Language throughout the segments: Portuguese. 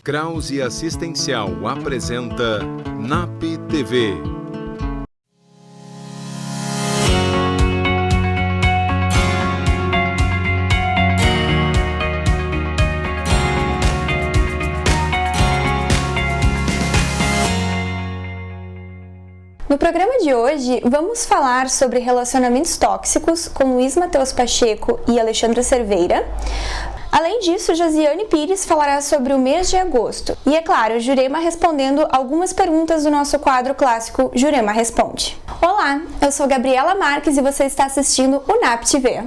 Krause Assistencial apresenta NAP TV. No programa de hoje, vamos falar sobre relacionamentos tóxicos com Luiz Matheus Pacheco e Alexandra Cerveira. Além disso, Josiane Pires falará sobre o mês de agosto. E, é claro, Jurema respondendo algumas perguntas do nosso quadro clássico Jurema Responde. Olá, eu sou Gabriela Marques e você está assistindo o NAP TV.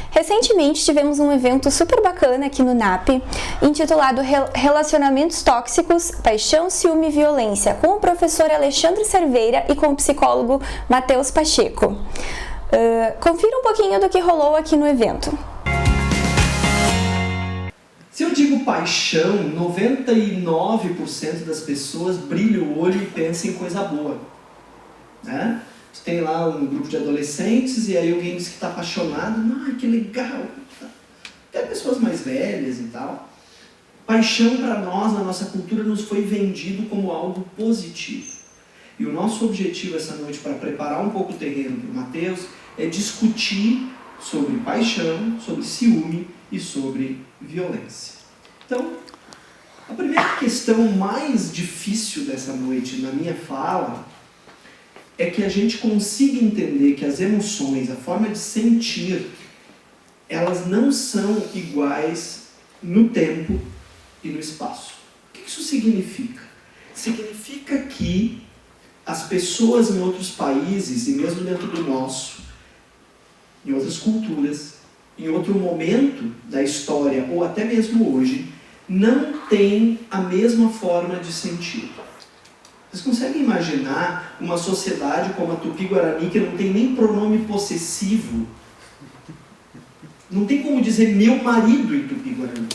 Recentemente tivemos um evento super bacana aqui no NAP, intitulado Relacionamentos Tóxicos, Paixão, Ciúme e Violência, com o professor Alexandre Cerveira e com o psicólogo Matheus Pacheco. Confira um pouquinho do que rolou aqui no evento. Se eu digo paixão, 99% das pessoas brilha o olho e pensa em coisa boa, né? Tem lá um grupo de adolescentes e aí alguém diz que está apaixonado, que legal, até pessoas mais velhas e tal. Paixão para nós, na nossa cultura, nos foi vendido como algo positivo. E o nosso objetivo essa noite, para preparar um pouco o terreno para o Matheus, é discutir sobre paixão, sobre ciúme e sobre violência. Então, a primeira questão mais difícil dessa noite na minha fala é que a gente consiga entender que as emoções, a forma de sentir, elas não são iguais no tempo e no espaço. O que isso significa? Significa que as pessoas em outros países, e mesmo dentro do nosso, em outras culturas, em outro momento da história, ou até mesmo hoje, não têm a mesma forma de sentir. Vocês conseguem imaginar uma sociedade como a Tupi-Guarani que não tem nem pronome possessivo? Não tem como dizer meu marido em Tupi-Guarani.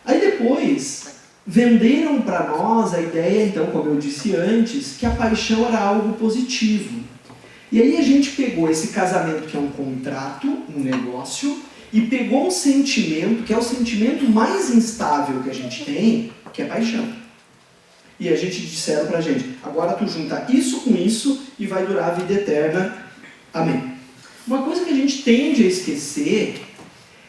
Aí depois, venderam para nós a ideia, então, como eu disse antes, que a paixão era algo positivo. E aí a gente pegou esse casamento que é um contrato, um negócio, e pegou um sentimento, que é o sentimento mais instável que a gente tem, que é paixão. E a gente disseram pra gente, agora tu junta isso com isso e vai durar a vida eterna. Amém. Uma coisa que a gente tende a esquecer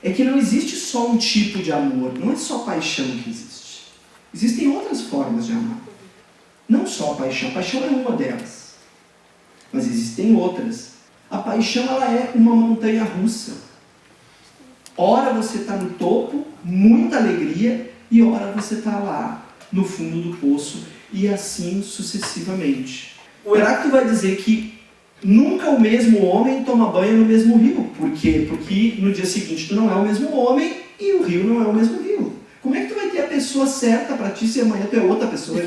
é que não existe só um tipo de amor, não é só paixão que existe. Existem outras formas de amar. Não só a paixão é uma delas. Mas existem outras. A paixão, ela é uma montanha russa. Ora você está no topo, muita alegria, e ora você está lá, no fundo do poço, e assim sucessivamente. O Heráclito vai dizer que nunca o mesmo homem toma banho no mesmo rio. Por quê? Porque no dia seguinte tu não é o mesmo homem e o rio não é o mesmo rio. Como é que tu vai ter a pessoa certa para ti se amanhã tu é outra pessoa?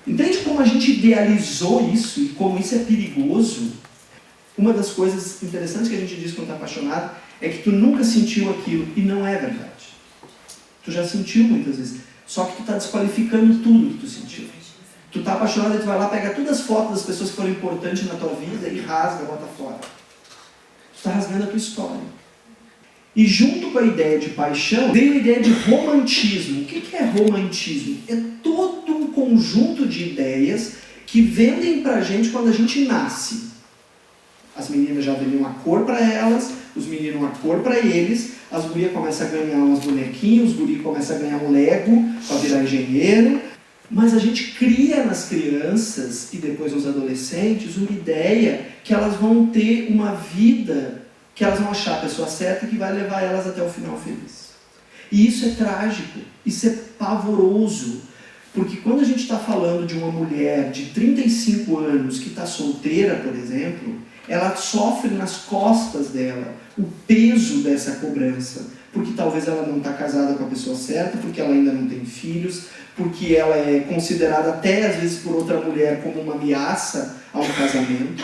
Entende como a gente idealizou isso e como isso é perigoso? Uma das coisas interessantes que a gente diz quando está apaixonado é que tu nunca sentiu aquilo, e não é verdade. Tu já sentiu muitas vezes. Só que tu está desqualificando tudo que tu sentiu. Tu está apaixonado e tu vai lá, pega todas as fotos das pessoas que foram importantes na tua vida e rasga, bota fora. Tu está rasgando a tua história. E junto com a ideia de paixão, veio a ideia de romantismo. O que é romantismo? É todo um conjunto de ideias que vendem pra gente quando a gente nasce. As meninas já vendem uma cor para elas, os meninos uma cor para eles, as gurias começam a ganhar uns bonequinhos, os guris começam a ganhar um Lego para virar engenheiro. Mas a gente cria nas crianças e depois nos adolescentes uma ideia que elas vão ter uma vida, que elas vão achar a pessoa certa que vai levar elas até o final feliz. E isso é trágico, isso é pavoroso. Porque quando a gente está falando de uma mulher de 35 anos que está solteira, por exemplo, ela sofre nas costas dela o peso dessa cobrança. Porque talvez ela não está casada com a pessoa certa, porque ela ainda não tem filhos, porque ela é considerada até às vezes por outra mulher como uma ameaça ao casamento.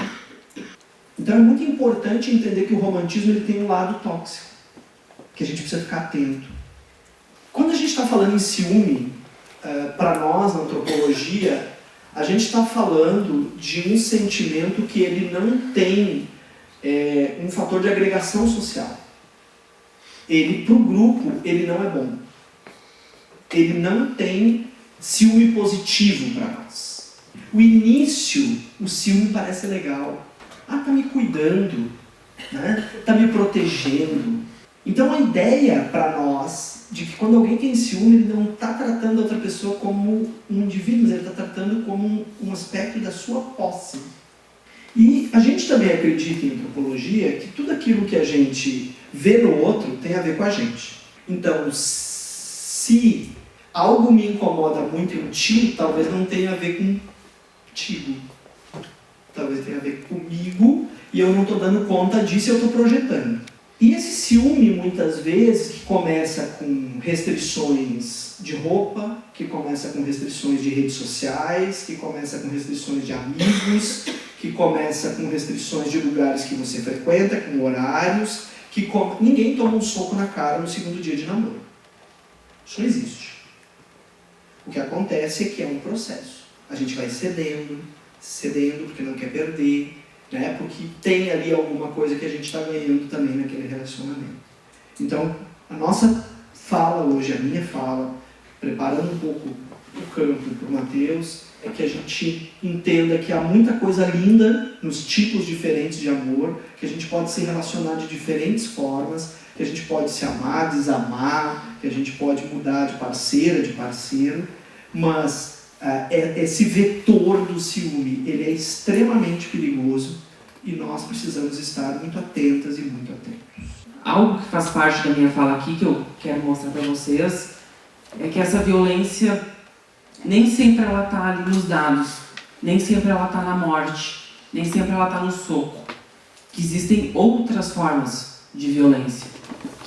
Então é muito importante entender que o romantismo ele tem um lado tóxico, que a gente precisa ficar atento. Quando a gente está falando em ciúme, para nós, na antropologia, a gente está falando de um sentimento que ele não tem um fator de agregação social. Ele, para o grupo, ele não é bom. Ele não tem ciúme positivo para nós. O início, o ciúme parece legal. Ah, tá me cuidando, né? Tá me protegendo. Então a ideia para nós de que quando alguém tem ciúme, ele não está tratando a outra pessoa como um indivíduo, mas ele está tratando como um aspecto da sua posse. E a gente também acredita em antropologia que tudo aquilo que a gente vê no outro tem a ver com a gente. Então, se algo me incomoda muito em ti, talvez não tenha a ver contigo. Talvez tenha a ver comigo e eu não estou dando conta disso e eu estou projetando. E esse ciúme, muitas vezes, que começa com restrições de roupa, que começa com restrições de redes sociais, que começa com restrições de amigos, que começa com restrições de lugares que você frequenta, com horários, ninguém toma um soco na cara no segundo dia de namoro. Isso não existe. O que acontece é que é um processo. A gente vai cedendo porque não quer perder, né? Porque tem ali alguma coisa que a gente está ganhando também naquele relacionamento. Então, a nossa fala hoje, a minha fala, preparando um pouco o campo para o Mateus, é que a gente entenda que há muita coisa linda nos tipos diferentes de amor, que a gente pode se relacionar de diferentes formas, que a gente pode se amar, desamar, que a gente pode mudar de parceira, de parceiro, mas esse vetor do ciúme, ele é extremamente perigoso e nós precisamos estar muito atentas e muito atentos. Algo que faz parte da minha fala aqui, que eu quero mostrar para vocês, é que essa violência nem sempre ela está ali nos dados, nem sempre ela está na morte, nem sempre ela está no soco. Que existem outras formas de violência,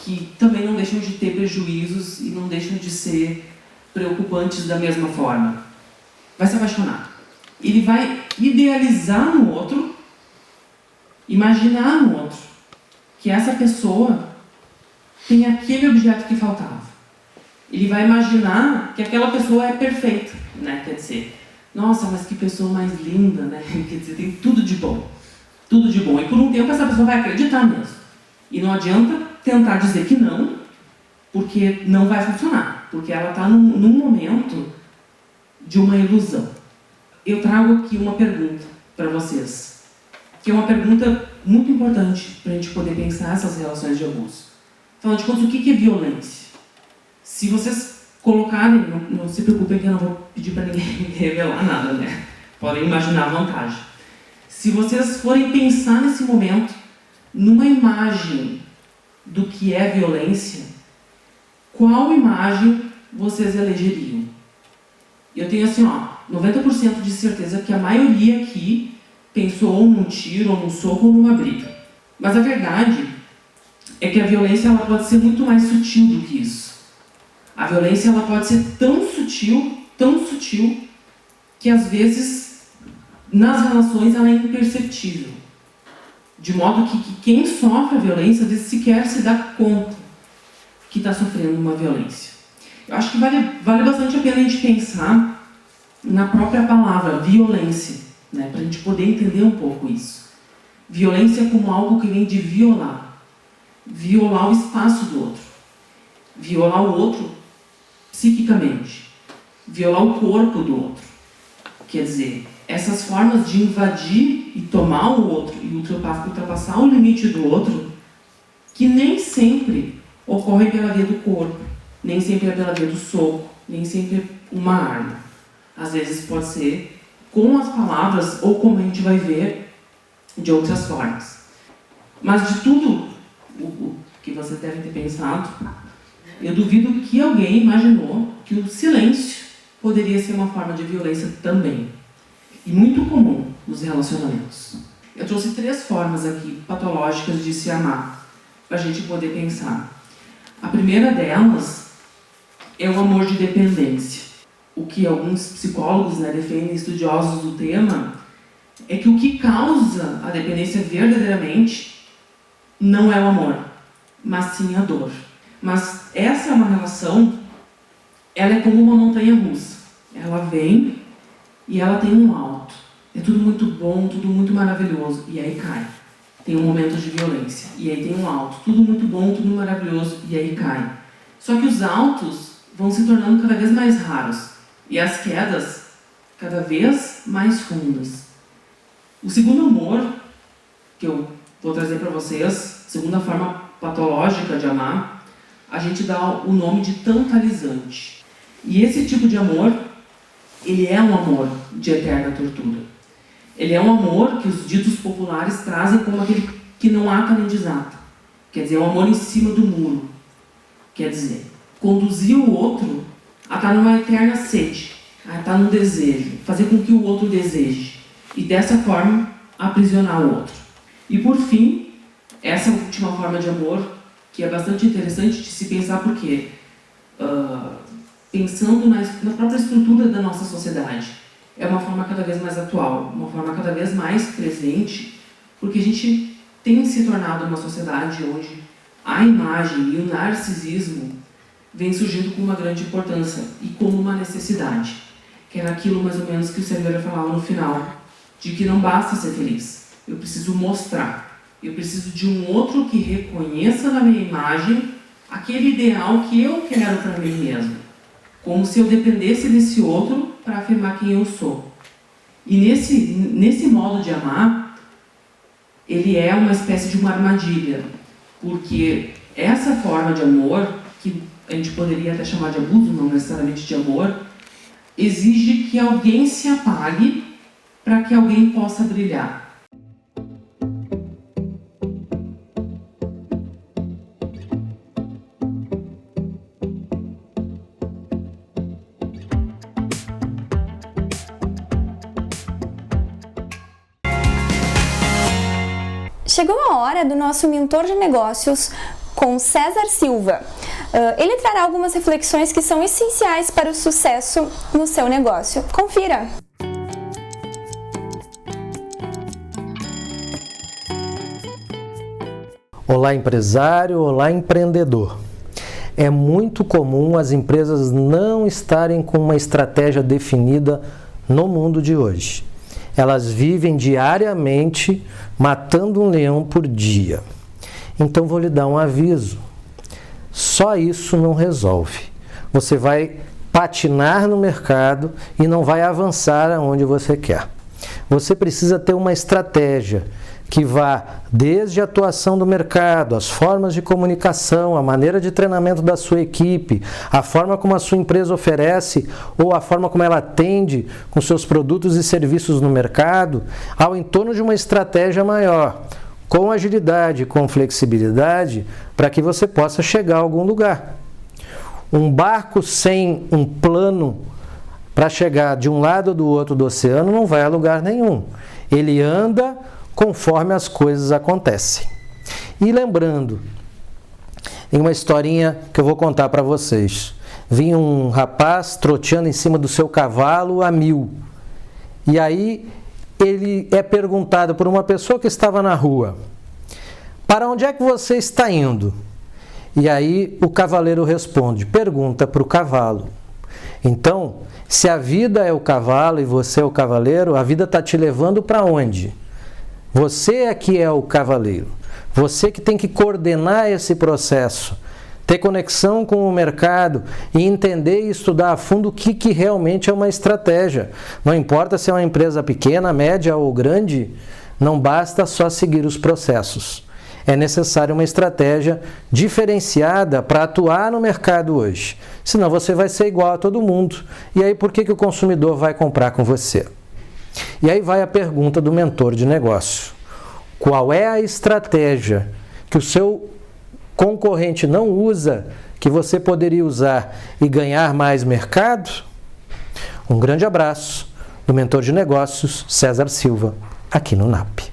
que também não deixam de ter prejuízos e não deixam de ser preocupantes da mesma forma. Vai se apaixonar. Ele vai idealizar no outro, imaginar no outro, que essa pessoa tem aquele objeto que faltava. Ele vai imaginar que aquela pessoa é perfeita, né? Quer dizer, nossa, mas que pessoa mais linda, né? Quer dizer, tem tudo de bom. Tudo de bom. E por um tempo essa pessoa vai acreditar mesmo. E não adianta tentar dizer que não, porque não vai funcionar. Porque ela está num momento de uma ilusão. Eu trago aqui uma pergunta para vocês, que é uma pergunta muito importante para a gente poder pensar essas relações de abuso. Afinal de contas, o que é violência? Se vocês colocarem, não se preocupem que eu não vou pedir para ninguém revelar nada, né? Podem imaginar à vontade. Se vocês forem pensar nesse momento, numa imagem do que é violência, qual imagem vocês elegeriam? Eu tenho assim, 90% de certeza que a maioria aqui pensou ou num tiro, ou num soco, ou numa briga. Mas a verdade é que a violência ela pode ser muito mais sutil do que isso. A violência ela pode ser tão sutil, que às vezes nas relações ela é imperceptível. De modo que quem sofre a violência às vezes sequer se dá conta que está sofrendo uma violência. Eu acho que vale bastante a pena a gente pensar na própria palavra violência, né, para a gente poder entender um pouco isso. Violência como algo que vem de violar o espaço do outro, violar o outro psiquicamente, violar o corpo do outro. Quer dizer, essas formas de invadir e tomar o outro e ultrapassar o limite do outro, que nem sempre ocorrem pela via do corpo, nem sempre é pela via do soco, nem sempre é uma arma. Às vezes pode ser com as palavras ou como a gente vai ver de outras formas. Mas de tudo o que vocês devem ter pensado, eu duvido que alguém imaginou que o silêncio poderia ser uma forma de violência também. E muito comum nos relacionamentos. Eu trouxe 3 formas aqui patológicas de se amar, para a gente poder pensar. A primeira delas é o amor de dependência. O que alguns psicólogos, né, defendem, estudiosos do tema, é que o que causa a dependência verdadeiramente não é o amor, mas sim a dor. Mas essa é uma relação, ela é como uma montanha-russa. Ela vem e ela tem um alto. É tudo muito bom, tudo muito maravilhoso. E aí cai. Tem um momento de violência. E aí tem um alto. Tudo muito bom, tudo maravilhoso. E aí cai. Só que os altos vão se tornando cada vez mais raros. E as quedas cada vez mais fundas. O segundo amor, que eu vou trazer para vocês, segunda forma patológica de amar, a gente dá o nome de tantalizante. E esse tipo de amor, ele é um amor de eterna tortura. Ele é um amor que os ditos populares trazem como aquele que não ata nem desata. Quer dizer, é um amor em cima do muro. Quer dizer, conduzir o outro a estar numa eterna sede, a estar num desejo, fazer com que o outro deseje. E dessa forma, aprisionar o outro. E por fim, essa última forma de amor, que é bastante interessante de se pensar porque, pensando na própria estrutura da nossa sociedade, é uma forma cada vez mais atual, uma forma cada vez mais presente, porque a gente tem se tornado uma sociedade onde a imagem e o narcisismo vem surgindo com uma grande importância e como uma necessidade, que era aquilo mais ou menos que o Cerveira falava no final, de que não basta ser feliz, eu preciso mostrar, eu preciso de um outro que reconheça na minha imagem aquele ideal que eu quero para mim mesmo, como se eu dependesse desse outro para afirmar quem eu sou. E nesse modo de amar, ele é uma espécie de uma armadilha, porque essa forma de amor, que a gente poderia até chamar de abuso, não necessariamente de amor, exige que alguém se apague para que alguém possa brilhar. Chegou a hora do nosso mentor de negócios com César Silva. Ele trará algumas reflexões que são essenciais para o sucesso no seu negócio. Confira! Olá, empresário, olá, empreendedor. É muito comum as empresas não estarem com uma estratégia definida no mundo de hoje. Elas vivem diariamente matando um leão por dia. Então vou lhe dar um aviso. Só isso não resolve. Você vai patinar no mercado e não vai avançar aonde você quer. Você precisa ter uma estratégia que vá desde a atuação do mercado, as formas de comunicação, a maneira de treinamento da sua equipe, a forma como a sua empresa oferece ou a forma como ela atende com seus produtos e serviços no mercado, ao entorno de uma estratégia maior, com agilidade, com flexibilidade, para que você possa chegar a algum lugar. Um barco sem um plano para chegar de um lado ou do outro do oceano não vai a lugar nenhum. Ele anda conforme as coisas acontecem. E lembrando, em uma historinha que eu vou contar para vocês. Vinha um rapaz troteando em cima do seu cavalo a 1000. E aí ele é perguntado por uma pessoa que estava na rua: para onde é que você está indo? E aí o cavaleiro responde, pergunta para o cavalo. Então, se a vida é o cavalo e você é o cavaleiro, a vida está te levando para onde? Você é que é o cavaleiro. Você que tem que coordenar esse processo, ter conexão com o mercado e entender e estudar a fundo o que realmente é uma estratégia. Não importa se é uma empresa pequena, média ou grande, não basta só seguir os processos. É necessária uma estratégia diferenciada para atuar no mercado hoje. Senão você vai ser igual a todo mundo. E aí por que o consumidor vai comprar com você? E aí vai a pergunta do mentor de negócio. Qual é a estratégia que o seu concorrente não usa, que você poderia usar e ganhar mais mercado? Um grande abraço do mentor de negócios, César Silva, aqui no NAP.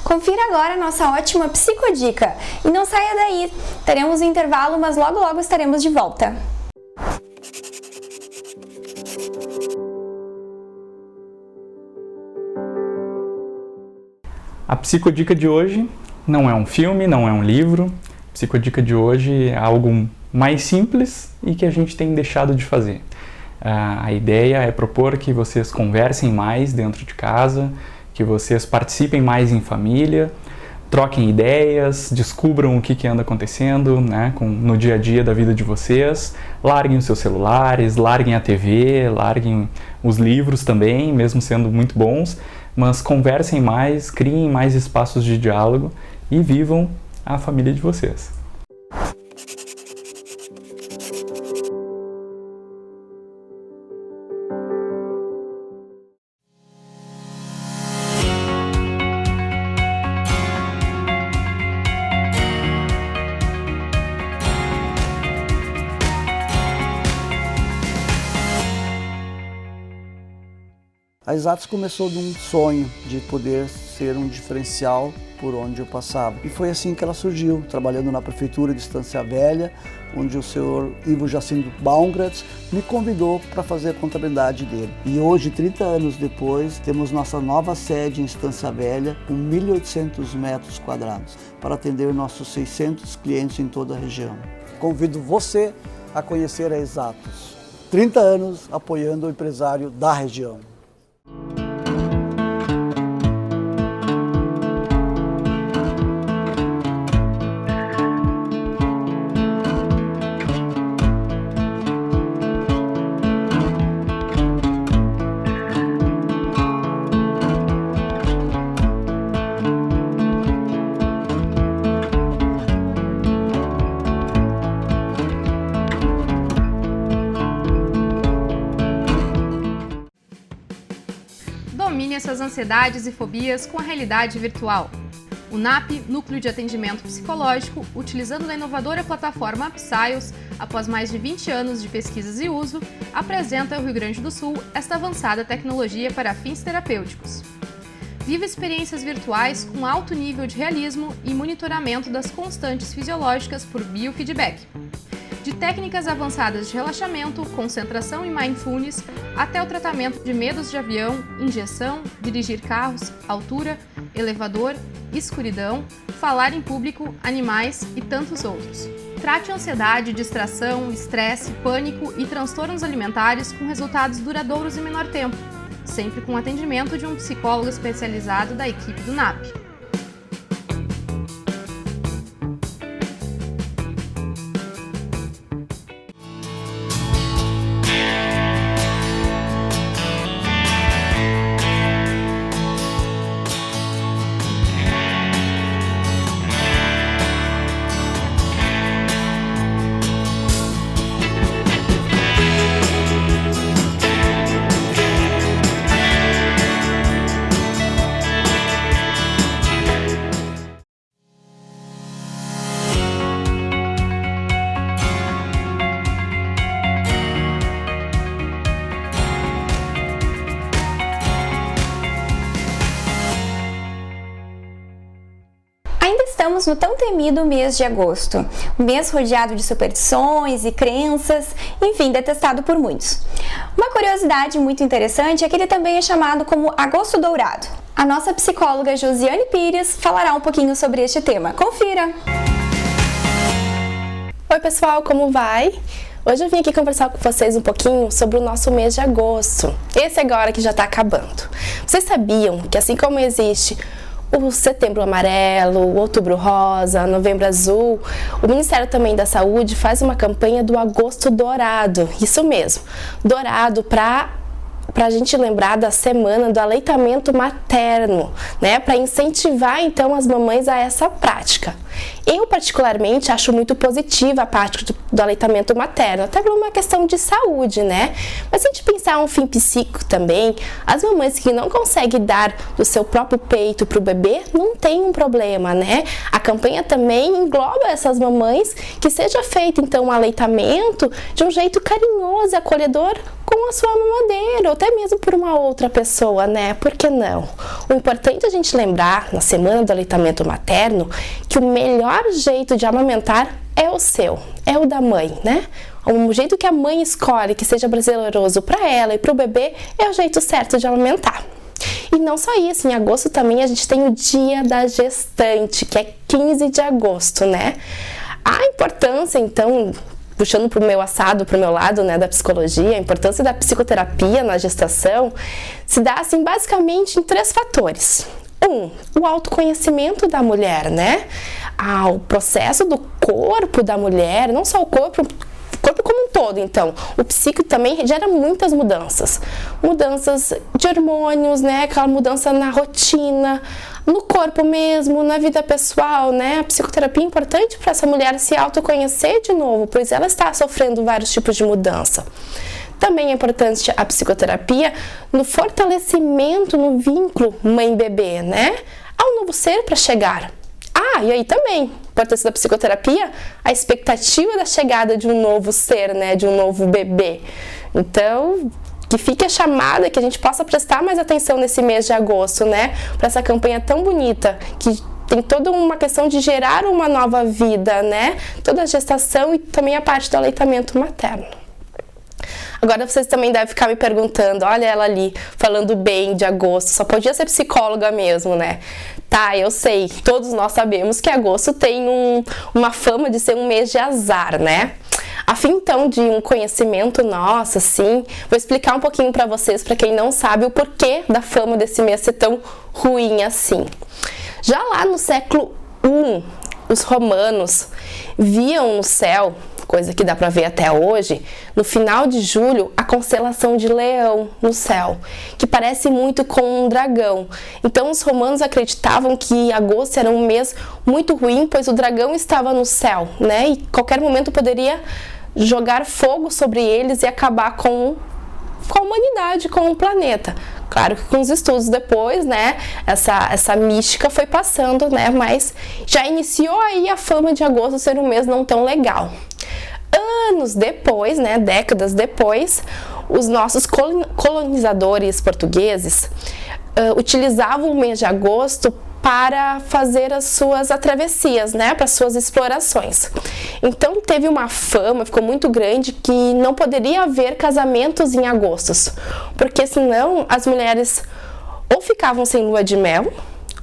Confira agora a nossa ótima psicodica. E não saia daí, teremos um intervalo, mas logo logo estaremos de volta. A psicodica de hoje Não é um filme, não é um livro. Psicodica de hoje é algo mais simples e que a gente tem deixado de fazer. A ideia é propor que vocês conversem mais dentro de casa, que vocês participem mais em família, troquem ideias, descubram o que anda acontecendo, né, no dia a dia da vida de vocês, larguem os seus celulares, larguem a TV, larguem os livros também, mesmo sendo muito bons, mas conversem mais, criem mais espaços de diálogo e vivam a família de vocês. A Exatos começou de um sonho de poder ser um diferencial por onde eu passava. E foi assim que ela surgiu, trabalhando na Prefeitura de Estância Velha, onde o senhor Ivo Jacinto Baumgratz me convidou para fazer a contabilidade dele. E hoje, 30 anos depois, temos nossa nova sede em Estância Velha, com 1.800 metros quadrados, para atender nossos 600 clientes em toda a região. Convido você a conhecer a Exatos. 30 anos apoiando o empresário da região. Domine suas ansiedades e fobias com a realidade virtual. O NAP, Núcleo de Atendimento Psicológico, utilizando a inovadora plataforma Psyos, após mais de 20 anos de pesquisas e uso, apresenta ao Rio Grande do Sul esta avançada tecnologia para fins terapêuticos. Viva experiências virtuais com alto nível de realismo e monitoramento das constantes fisiológicas por biofeedback. De técnicas avançadas de relaxamento, concentração e mindfulness, até o tratamento de medos de avião, injeção, dirigir carros, altura, elevador, escuridão, falar em público, animais e tantos outros. Trate ansiedade, distração, estresse, pânico e transtornos alimentares com resultados duradouros em menor tempo, sempre com atendimento de um psicólogo especializado da equipe do NAP. Estamos no tão temido mês de agosto, um mês rodeado de superstições e crenças, enfim, detestado por muitos. Uma curiosidade muito interessante é que ele também é chamado como Agosto Dourado. A nossa psicóloga Josiane Pires falará um pouquinho sobre este tema. Confira! Oi pessoal, como vai? Hoje eu vim aqui conversar com vocês um pouquinho sobre o nosso mês de agosto, esse agora que já está acabando. Vocês sabiam que assim como existe o Setembro Amarelo, o Outubro Rosa, Novembro Azul, o Ministério também da Saúde faz uma campanha do Agosto Dourado, isso mesmo, dourado para a gente lembrar da semana do aleitamento materno, né, para incentivar então as mamães a essa prática. Eu particularmente acho muito positiva a prática do aleitamento materno, até por uma questão de saúde, né? Mas se a gente pensar um fim psíquico também, as mamães que não conseguem dar do seu próprio peito para o bebê, não tem um problema, né? A campanha também engloba essas mamães que seja feito então um aleitamento de um jeito carinhoso e acolhedor com a sua mamadeira, ou até mesmo por uma outra pessoa, né? Por que não? O importante é a gente lembrar, na semana do aleitamento materno, que o melhor jeito de amamentar é o seu, é o da mãe, né? O jeito que a mãe escolhe que seja prazeroso para ela e para o bebê é o jeito certo de amamentar. E não só isso, em agosto também a gente tem o Dia da Gestante, que é 15 de agosto, né? A importância, então, puxando para o meu lado, né, da psicologia, a importância da psicoterapia na gestação se dá, assim, basicamente em 3 fatores. O autoconhecimento da mulher, né? O processo do corpo da mulher, não só o corpo como um todo, então. O psíquico também gera muitas mudanças. Mudanças de hormônios, né? Aquela mudança na rotina, no corpo mesmo, na vida pessoal, né? A psicoterapia é importante para essa mulher se autoconhecer de novo, pois ela está sofrendo vários tipos de mudança. Também é importante a psicoterapia no fortalecimento no vínculo mãe-bebê, né? Há um novo ser para chegar. E aí também, a importância da psicoterapia, a expectativa da chegada de um novo ser, né? De um novo bebê. Então, que fique a chamada, que a gente possa prestar mais atenção nesse mês de agosto, né? Para essa campanha tão bonita, que tem toda uma questão de gerar uma nova vida, né? Toda a gestação e também a parte do aleitamento materno. Agora vocês também devem ficar me perguntando, olha ela ali, falando bem de agosto, só podia ser psicóloga mesmo, né? Tá, eu sei, todos nós sabemos que agosto tem uma fama de ser um mês de azar, né? A fim, então, de um conhecimento nosso, assim, vou explicar um pouquinho para vocês, para quem não sabe, o porquê da fama desse mês ser tão ruim assim. Já lá no século I, os romanos viam no céu, coisa que dá para ver até hoje, no final de julho, a constelação de Leão no céu, que parece muito com um dragão. Então, os romanos acreditavam que agosto era um mês muito ruim, pois o dragão estava no céu, né? E qualquer momento poderia jogar fogo sobre eles e acabar com a humanidade, com o planeta. Claro que com os estudos depois, né, essa mística foi passando, né, mas já iniciou aí a fama de agosto ser um mês não tão legal. Anos depois, né, décadas depois, os nossos colonizadores portugueses utilizavam o mês de agosto para fazer as suas travessias, né, para as suas explorações. Então teve uma fama, ficou muito grande, que não poderia haver casamentos em agosto, porque senão as mulheres ou ficavam sem lua de mel,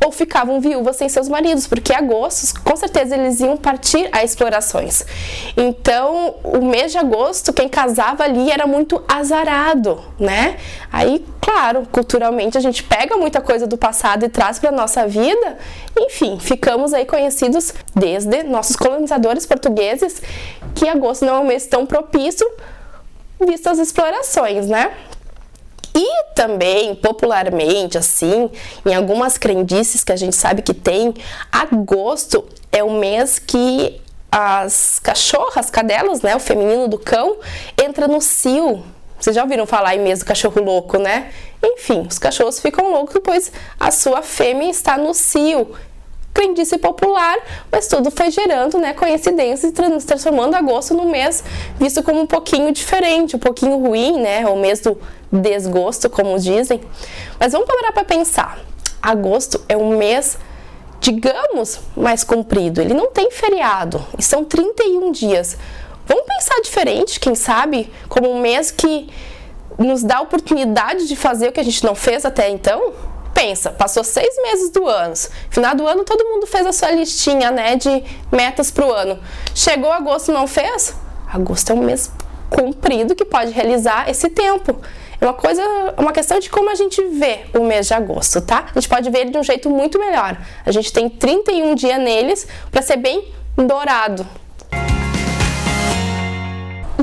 ou ficavam viúvas sem seus maridos, porque em agosto, com certeza, eles iam partir a explorações. Então, o mês de agosto, quem casava ali era muito azarado, né? Aí, claro, culturalmente, a gente pega muita coisa do passado e traz para a nossa vida. Enfim, ficamos aí conhecidos desde nossos colonizadores portugueses que agosto não é um mês tão propício, visto as explorações, né? E também, popularmente, assim, em algumas crendices que a gente sabe que tem, agosto é o mês que as cachorras, cadelas, né, o feminino do cão, entra no cio. Vocês já ouviram falar em mês do cachorro louco, né? Enfim, os cachorros ficam loucos, pois a sua fêmea está no cio. Crendice popular, mas tudo foi gerando, né, coincidências e transformando agosto num mês visto como um pouquinho diferente, um pouquinho ruim, né, o mês do desgosto, como dizem. Mas vamos parar para pensar. Agosto é um mês, digamos, mais comprido. Ele não tem feriado e são 31 dias. Vamos pensar diferente, quem sabe, como um mês que nos dá a oportunidade de fazer o que a gente não fez até então? Pensa, passou 6 meses do ano, final do ano todo mundo fez a sua listinha, né, de metas para o ano. Chegou agosto e não fez? Agosto é um mês comprido que pode realizar esse tempo. É uma questão de como a gente vê o mês de agosto, tá? A gente pode ver ele de um jeito muito melhor. A gente tem 31 dias neles para ser bem dourado.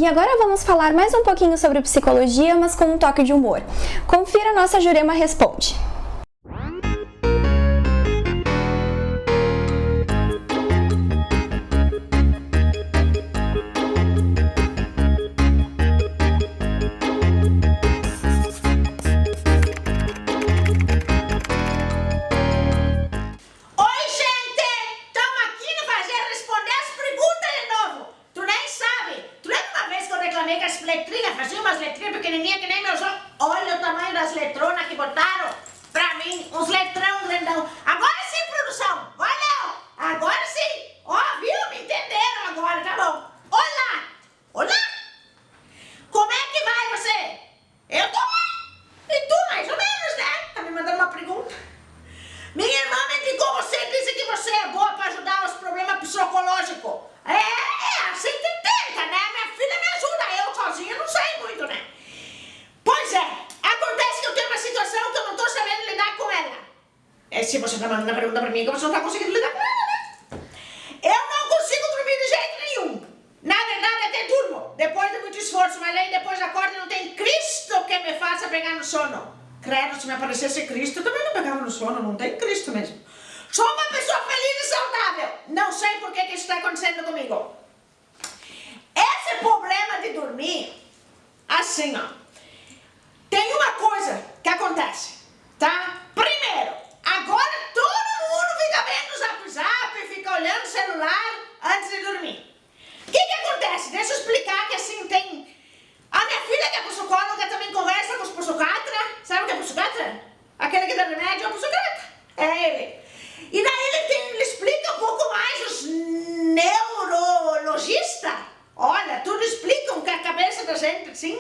E agora vamos falar mais um pouquinho sobre psicologia, mas com um toque de humor. Confira a nossa Jurema Responde. Como é que vai você? Eu tô bem. E tu, mais ou menos, né? Tá me mandando uma pergunta se você está mandando a pergunta para mim, que você não está conseguindo lidar com ela, né? Eu não consigo dormir de jeito nenhum. Na verdade, até durmo, depois de muito esforço, mas aí depois acordo e não tem Cristo que me faça pegar no sono. Credo, se me aparecesse Cristo, eu também não pegava no sono, não tem Cristo mesmo. Sou uma pessoa feliz e saudável. Não sei por que isso está acontecendo comigo. Esse problema de dormir, assim, ó, tem uma coisa que acontece, tá? Primeiro, agora todo mundo fica vendo o zap, fica olhando o celular antes de dormir. O que acontece? Deixa eu explicar que assim tem... A minha filha, que é psicóloga, também conversa com os psiquiatras. Sabe o que é psiquiatra? Aquele que dá remédio é o psiquiatra. É ele. E daí ele explica um pouco mais os neurologistas. Olha, tudo explicam que a cabeça da gente, assim,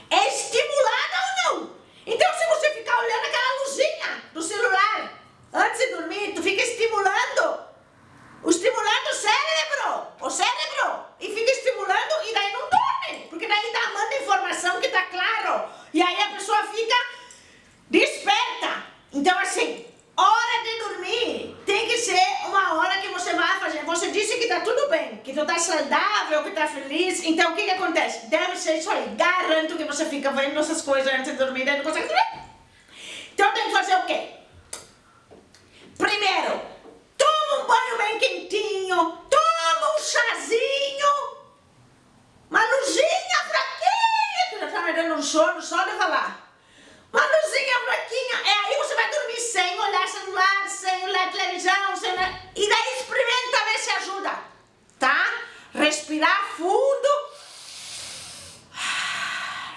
é estimulada ou não. Então, se você ficar olhando aquela luzinha do celular antes de dormir, tu fica estimulando o cérebro, e fica estimulando e daí não dorme, porque daí tá manda informação que tá claro, e aí a pessoa fica desperta. Então, assim, hora de dormir tem que ser uma hora que você vai fazer. Você disse que tá tudo bem, que tu tá saudável, que tá feliz. Então o que acontece? Deve ser isso aí. Garanto que você fica vendo essas coisas antes de dormir e não consegue dormir. Então tem que fazer o quê? Primeiro, toma um banho bem quentinho, toma um chazinho, uma luzinha fraquinha, que já tá me dando um sono só de falar. Uma luzinha fraquinha, aí você vai dormir sem olhar celular, sem olhar televisão, sem olhar... E daí experimenta ver se ajuda, tá? Respirar fundo.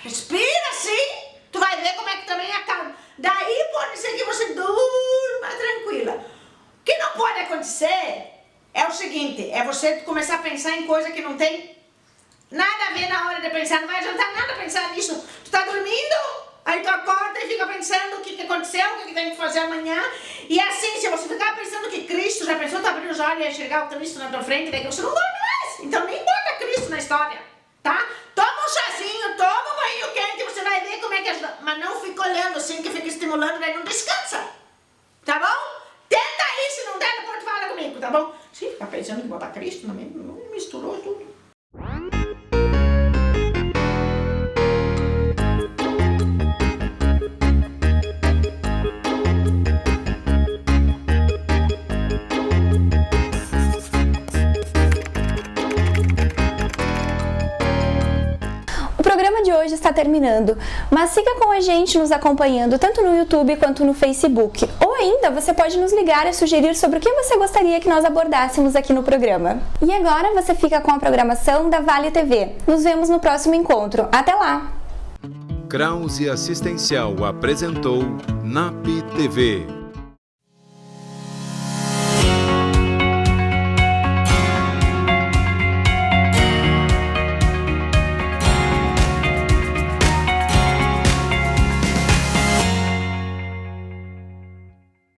Respira assim, tu vai ver como é que também acalma. Daí pode ser que você durma tranquila. O que não pode acontecer é o seguinte, é você começar a pensar em coisa que não tem nada a ver na hora de pensar. Não vai adiantar nada pensar nisso. Tu tá dormindo... Aí tu acorda e fica pensando o que aconteceu, o que tem que fazer amanhã. E assim, se você ficar pensando que Cristo, já pensou, tu abrir os olhos e enxergar o Cristo na tua frente, daí você não dorme mais. Então nem bota Cristo na história, tá? Toma um chazinho, toma um banho quente, você vai ver como é que ajuda. Mas não fica olhando assim, que fica estimulando, daí não descansa. Tá bom? Tenta aí, se não der, depois tu fala comigo, tá bom? Sim, ficar pensando em botar Cristo, não misturou tudo. O programa de hoje está terminando, mas siga com a gente nos acompanhando tanto no YouTube quanto no Facebook. Ou ainda, você pode nos ligar e sugerir sobre o que você gostaria que nós abordássemos aqui no programa. E agora você fica com a programação da Vale TV. Nos vemos no próximo encontro. Até lá! Krause Assistencial apresentou NAP TV.